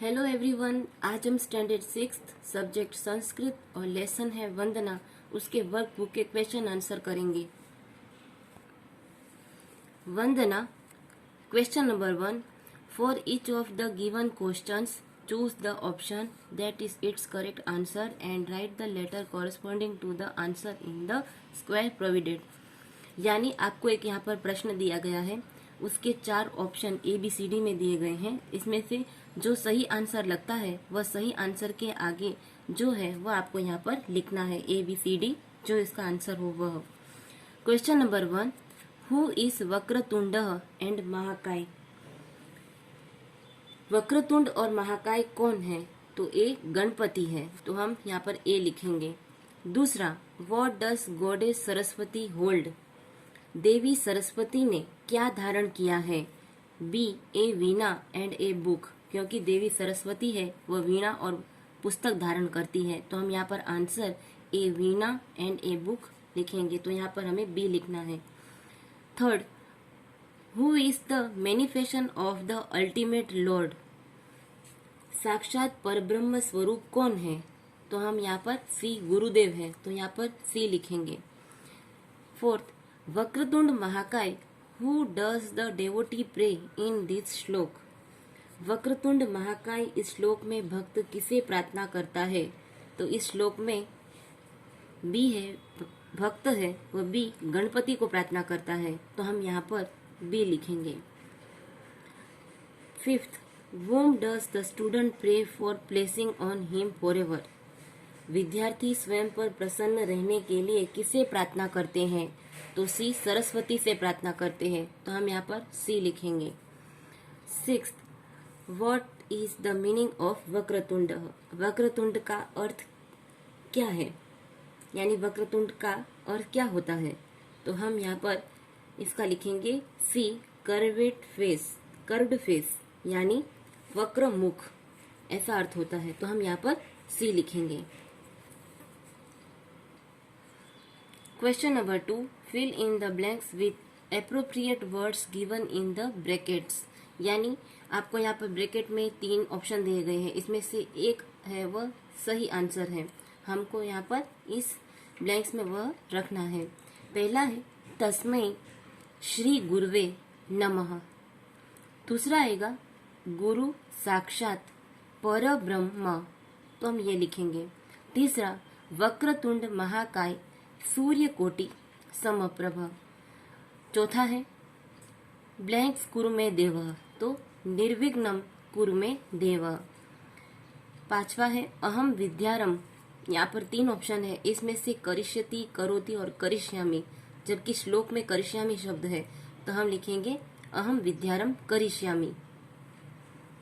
Hello everyone, आज हम standard 6 subject Sanskrit और लेसन है वंदना उसके वर्कबुक के क्वेश्चन आंसर करेंगे। Vandana question number 1। For each of the given questions choose the option that is its correct answer and write the letter corresponding to the answer in the square provided. यानी आपको एक यहाँ पर प्रश्न दिया गया है, उसके 4 ऑप्शन ABCD में दिए गए हैं। इसमें से जो सही आंसर लगता है वह सही आंसर के आगे जो है वह आपको यहाँ पर लिखना है। ABCD जो इसका आंसर हो वह। Question number 1। Who is Vakratunda and Mahakaya. Vakratunda और महाकाय कौन है? तो ए गणपति है, तो हम यहाँ पर ए लिखेंगे। दूसरा, what does goddess Saraswati hold. देवी सरस्वती ने क्या धारण किया है? B a veena and a book, क्योंकि देवी सरस्वती है वह वीणा और पुस्तक धारण करती है, तो हम यहाँ पर answer A veena and a book लिखेंगे, तो यहाँ पर हमें बी लिखना है। Third, who is the manifestation of the ultimate Lord. साक्षात परब्रह्म स्वरूप कौन है? तो हम यहाँ पर सी गुरुदेव है, तो यहाँ पर सी लिखेंगे। Fourth, Vakratunda Mahakaya who does the devotee pray in this shloka. Vakratunda महाकाय इस श्लोक में भक्त किसे प्रार्थना करता है? तो इस श्लोक में बी है, भक्त है वह बी गणपति को प्रार्थना करता है, तो हम यहाँ पर बी लिखेंगे। Fifth, whom does the student pray for placing on him forever। विद्यार्थी स्वयं पर प्रसन्न रहने के लिए किसे प्रार्थना करते हैं? तो सी सरस्वती से प्रार्थना करते हैं, तो हम यहाँ पर सी लिखेंगे। Sixth, what is the meaning of Vakratunda. Vakratunda का अर्थ क्या है, यानी वक्रतुंड का अर्थ क्या होता है? तो हम यहाँ पर इसका लिखेंगे सी कर्वेड फेस, कर्व्ड फेस यानी वक्र मुख, ऐसा अर्थ होता है, तो हम यहाँ पर सी लिखेंगे। Question number 2। Fill in the blanks with appropriate words given in the brackets. यानी आपको यहाँ पर ब्रैकेट में 3 ऑप्शन दिए गए हैं, इसमें से एक है वह सही आंसर है, हमको यहाँ पर इस ब्लैंक्स में वह रखना है। पहला है तस्मै श्री गुरुवे नमः। दूसरा आएगा गुरु साक्षात परब्रह्म, तो हम ये लिखेंगे। तीसरा, वक्रतुंड महाकाय सूर्य कोटि समप्रभ। चौथा है ब्लैंक्स कुरुमे देव, तो निर्विघ्नम कुरुमे देव। पांचवा है अहम विद्यारम। यहाँ पर 3 ऑप्शन है, इसमें से करिष्यति, करोति और करिष्यामि, जबकि श्लोक में करिष्यामि शब्द है, तो हम लिखेंगे अहम विद्यारम करिष्यामि,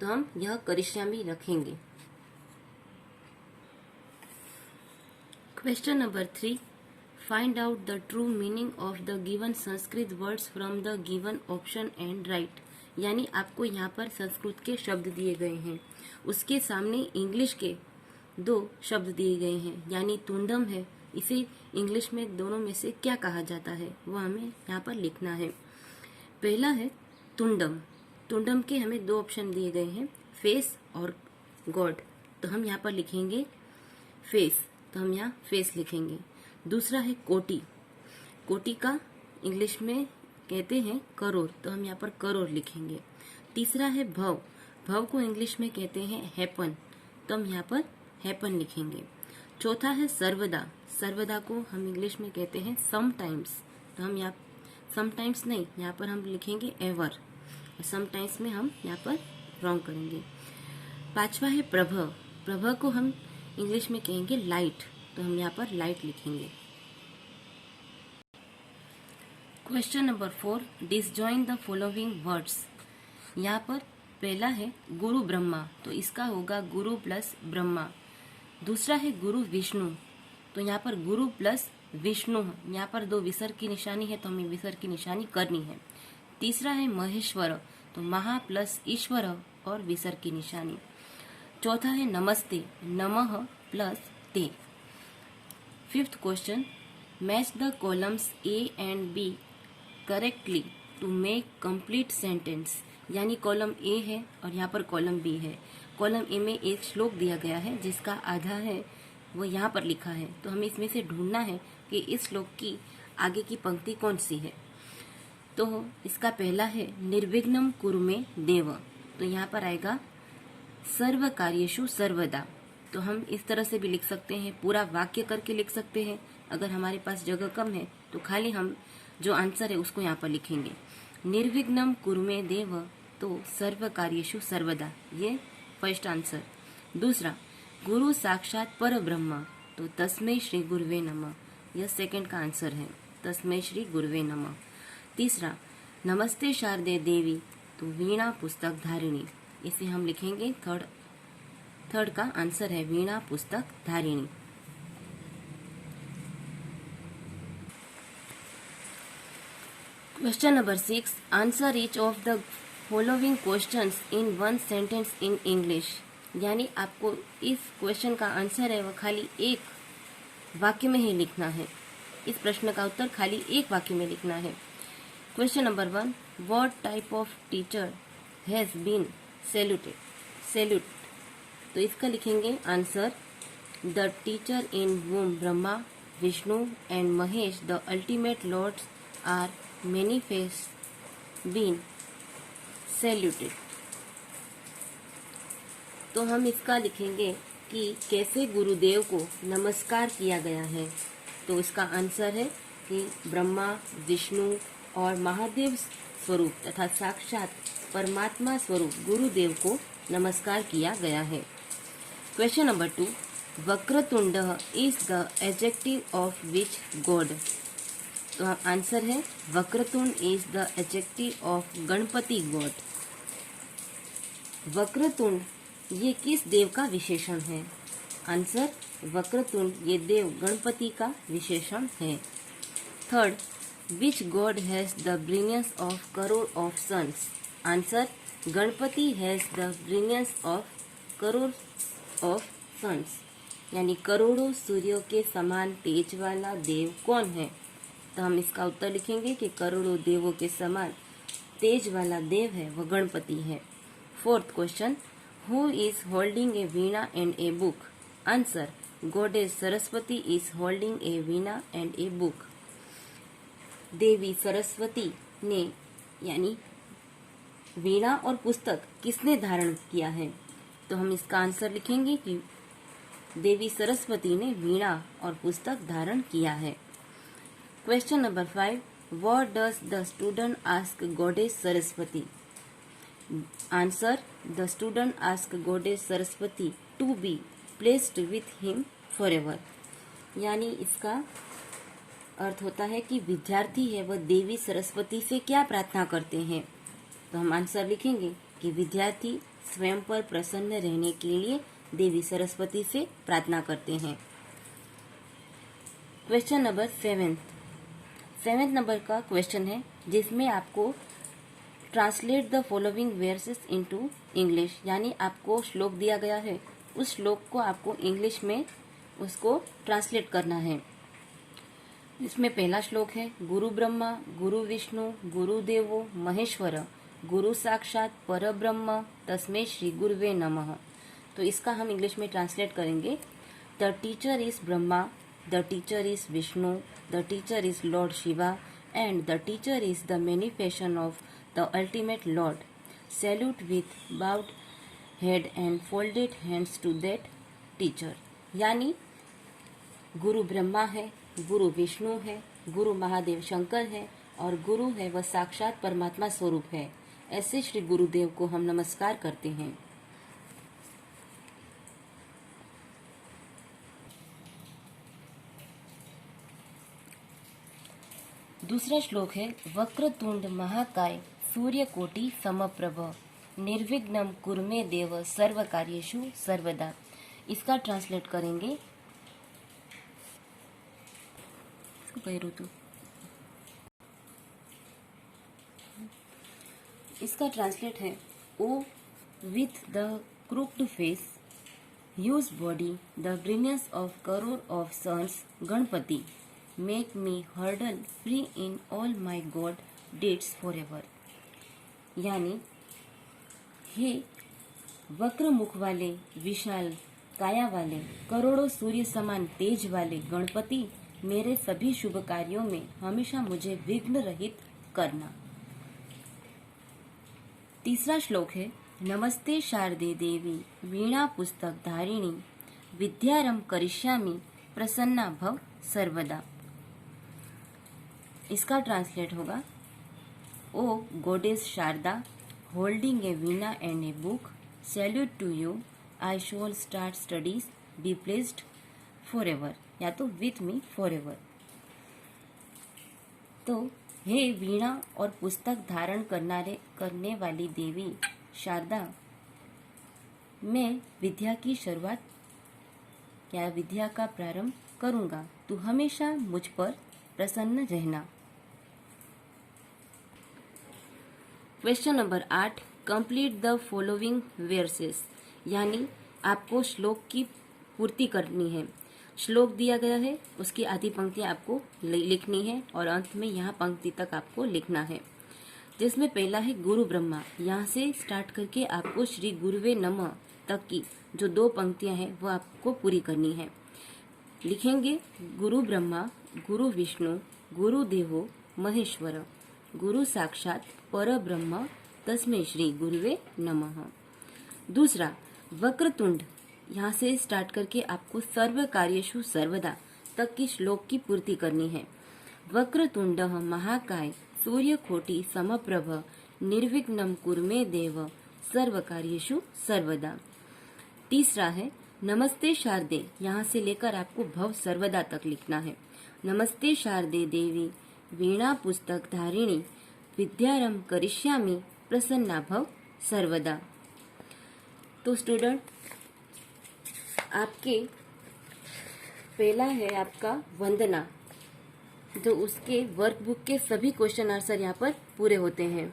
तो हम यह करिष्यामि रखेंगे। Question number 3। Find out the true meaning of the given Sanskrit words from the given option and right. यानी आपको यहाँ पर संस्कृत के शब्द दिए गए हैं, उसके सामने इंग्लिश के 2 शब्द दिए गए हैं, यानी तुंडम है, इसे इंग्लिश में दोनों में से क्या कहा जाता है वो हमें यहाँ पर लिखना है। पहला है तुंडम। तुंडम के हमें 2 ऑप्शन दिए गए हैं, फेस और गॉड, तो हम यहाँ पर लिखेंगे फेस, तो हम यहाँ फेस लिखेंगे। दूसरा है कोटि। कोटि का इंग्लिश में कहते हैं करोड़, तो हम यहाँ पर करोड़ लिखेंगे। तीसरा है भव। भव को इंग्लिश में कहते हैं हैपन, तो हम यहाँ पर हैपन लिखेंगे। चौथा है सर्वदा। सर्वदा को हम इंग्लिश में कहते हैं समटाइम्स, तो हम यहाँ समटाइम्स नहीं, यहाँ पर हम लिखेंगे एवर, समटाइम्स में हम यहाँ पर रॉन्ग करेंगे। पांचवा है प्रभ। प्रभ को हम इंग्लिश में कहेंगे लाइट, तो हम यहाँ पर लाइट लिखेंगे। Question number 4। Disjoint the following words. यहाँ पर पहला है गुरु ब्रह्मा, तो इसका होगा गुरु प्लस ब्रह्मा। दूसरा है गुरु विष्णु, तो यहाँ पर गुरु प्लस विष्णु, यहाँ पर 2 विसर्ग की निशानी है, तो हमें विसर्ग की निशानी करनी है। तीसरा है महेश्वर, तो महा प्लस ईश्वर और विसर्ग की निशानी। चौथा है नमस्ते, नमः प्लस ते। Fifth question, match the columns A and B correctly to make complete sentence. यानी कॉलम ए है और यहाँ पर कॉलम बी है। कॉलम ए में एक श्लोक दिया गया है जिसका आधा है वो यहाँ पर लिखा है, तो हमें इसमें से ढूंढना है कि इस श्लोक की आगे की पंक्ति कौन सी है। तो इसका पहला है निर्विघ्नं कुरु मे देव, तो यहाँ पर आएगा सर्व कार्येषु सर्वदा। तो हम इस तरह से भी लिख सकते हैं, पूरा वाक्य करके लिख सकते हैं। अगर हमारे पास जगह कम है तो खाली हम जो आंसर है उसको यहाँ पर लिखेंगे, निर्विघ्नं कुरु मे देव, तो सर्व कार्येषु सर्वदा, ये फर्स्ट आंसर। दूसरा, गुरु साक्षात पर ब्रह्म, तो तस्मै श्री गुरुवे नमः, यह सेकंड का आंसर है, तस्मै श्री गुरुवे नमः। तीसरा, नमस्ते शारदे देवी, तो वीणा पुस्तक धारिणी, इसे हम लिखेंगे थर्ड का आंसर है वीणा पुस्तक धारिणी। Question number 6, answer each of the following questions in one sentence in English, यानी आपको इस क्वेश्चन का आंसर है वो खाली एक वाक्य में ही लिखना है। इस प्रश्न का उत्तर खाली एक वाक्य में लिखना है। Question number 1, what type of teacher has been salute, तो इसका लिखेंगे answer, the teacher in whom Brahma Vishnu and Mahesh the ultimate lords are manifest been saluted. तो हम इसका लिखेंगे कि कैसे गुरुदेव को नमस्कार किया गया है, तो इसका आंसर है कि ब्रह्मा विष्णु और महादेव स्वरूप तथा साक्षात परमात्मा स्वरूप गुरुदेव को नमस्कार किया गया है। Question number 2, Vakratunda is the adjective of which god, तो आंसर है Vakratunda is the adjective of Ganapati god. Vakratunda ये किस देव का विशेषण है, आंसर वक्रतुंड ये देव गणपति का विशेषण है। Third, which god has the brilliance of crore of suns, answer Ganapati has the brilliance of crore of suns, यानी करोड़ों सूर्यों के समान तेज वाला देव कौन है, तो हम इसका उत्तर लिखेंगे कि करोड़ों देवों के समान तेज वाला देव है वह गणपति है। Fourth question, who is holding a veena and a book, answer goddess Saraswati is holding a veena and a book. देवी सरस्वती ने यानी वीणा और पुस्तक किसने धारण किया है, तो हम इसका आंसर लिखेंगे कि देवी सरस्वती ने वीणा और पुस्तक धारण किया है। Question number 5, what does the student ask goddess Saraswati, answer the student ask goddess Saraswati to be placed with him forever, यानी इसका अर्थ होता है कि विद्यार्थी है वह देवी सरस्वती से क्या प्रार्थना करते हैं, तो हम आंसर लिखेंगे कि विद्यार्थी स्वयं पर प्रसन्न रहने के लिए देवी सरस्वती से प्रार्थना करते हैं। क्वेश्चन नंबर 7 नंबर का क्वेश्चन है जिसमें आपको translate the following versus into English, यानी आपको श्लोक दिया गया है उस श्लोक को आपको इंग्लिश में उसको ट्रांसलेट करना है। इसमें पहला श्लोक है, गुरु ब्रह्मा गुरु विष्णु गुरु देवो महेश्वर गुरु साक्षात परब्रह्म तस्मै श्री गुरुवे नमः, तो इसका हम इंग्लिश में ट्रांसलेट करेंगे, the teacher is Brahma, the teacher is Vishnu, the teacher is lord Shiva and the teacher is the manifestation of the ultimate lord, salute with bowed head and folded hands to that teacher, यानी गुरु ब्रह्मा है, गुरु विष्णु है, गुरु महादेव शंकर है और गुरु है वह साक्षात परमात्मा स्वरूप है, ऐसे श्री गुरुदेव को हम नमस्कार करते हैं। दूसरा श्लोक है, वक्रतुंड महाकाय सूर्यकोटि समप्रभ निर्विघ्नं कुरु मे देव सर्व कार्येषु सर्वदा, इसका ट्रांसलेट करेंगे, इसका ट्रांसलेट है, O with the crooked face huge body the brilliance of crore of suns Ganapati make me hurdle free in all my good deeds forever, यानी हे वक्र मुख वाले, विशाल काया वाले, करोड़ों सूर्य समान तेज वाले गणपति, मेरे सभी शुभ कार्यों में हमेशा मुझे विघ्न रहित करना। तीसरा श्लोक है, नमस्ते शारदे देवी वीणा पुस्तक धारिणी, विद्यारंभ करिष्यामि प्रसन्ना भव सर्वदा। इसका ट्रांसलेट होगा, O goddess Sharada, holding a veena and a book, salute to you, I shall start studies, be placed for ever, या तो विथ मी फॉर एवर। तो हे वीणा और पुस्तक धारण करने वाली देवी शारदा, मैं विद्या की शुरुआत या विद्या का प्रारंभ करूंगा, तू हमेशा मुझ पर प्रसन्न रहना। Question number 8, complete the following versus, यानी आपको श्लोक की पूर्ति करनी है। श्लोक दिया गया है, उसकी आधी पंक्तियां आपको लिखनी है और अंत में यहाँ पंक्ति तक आपको लिखना है। जिसमें पहला है गुरु ब्रह्मा, यहाँ से स्टार्ट करके आपको श्री गुरुवे नमः तक की जो 2 पंक्तियां हैं वो आपको पूरी करनी है। लिखेंगे, गुरु ब्रह्मा गुरु विष्णु गुरु देवो महेश्वर, गुरु साक्षात पर ब्रह्म तस्मै श्री गुरुवे नमः। दूसरा वक्रतुंड, यहाँ से स्टार्ट करके आपको सर्व कार्येषु सर्वदा तक की श्लोक की पूर्ति करनी है। वक्रतुंड महाकाय सूर्यकोटि समप्रभ, निर्विघ्नं कुरु मे देव, सर्व कार्येषु सर्वदा। तीसरा है नमस्ते शारदे, यहाँ से लेकर आपको भव सर्वदा तक लिखना है। नमस्ते शारदे देवी वीणा पुस्तक धारिणी, विद्यारंभ करिष्यामि प्रसन्ना भव सर्वदा। तो स्टूडेंट, आपके पहला है आपका वंदना, जो उसके वर्कबुक के सभी क्वेश्चन आंसर यहाँ पर पूरे होते हैं।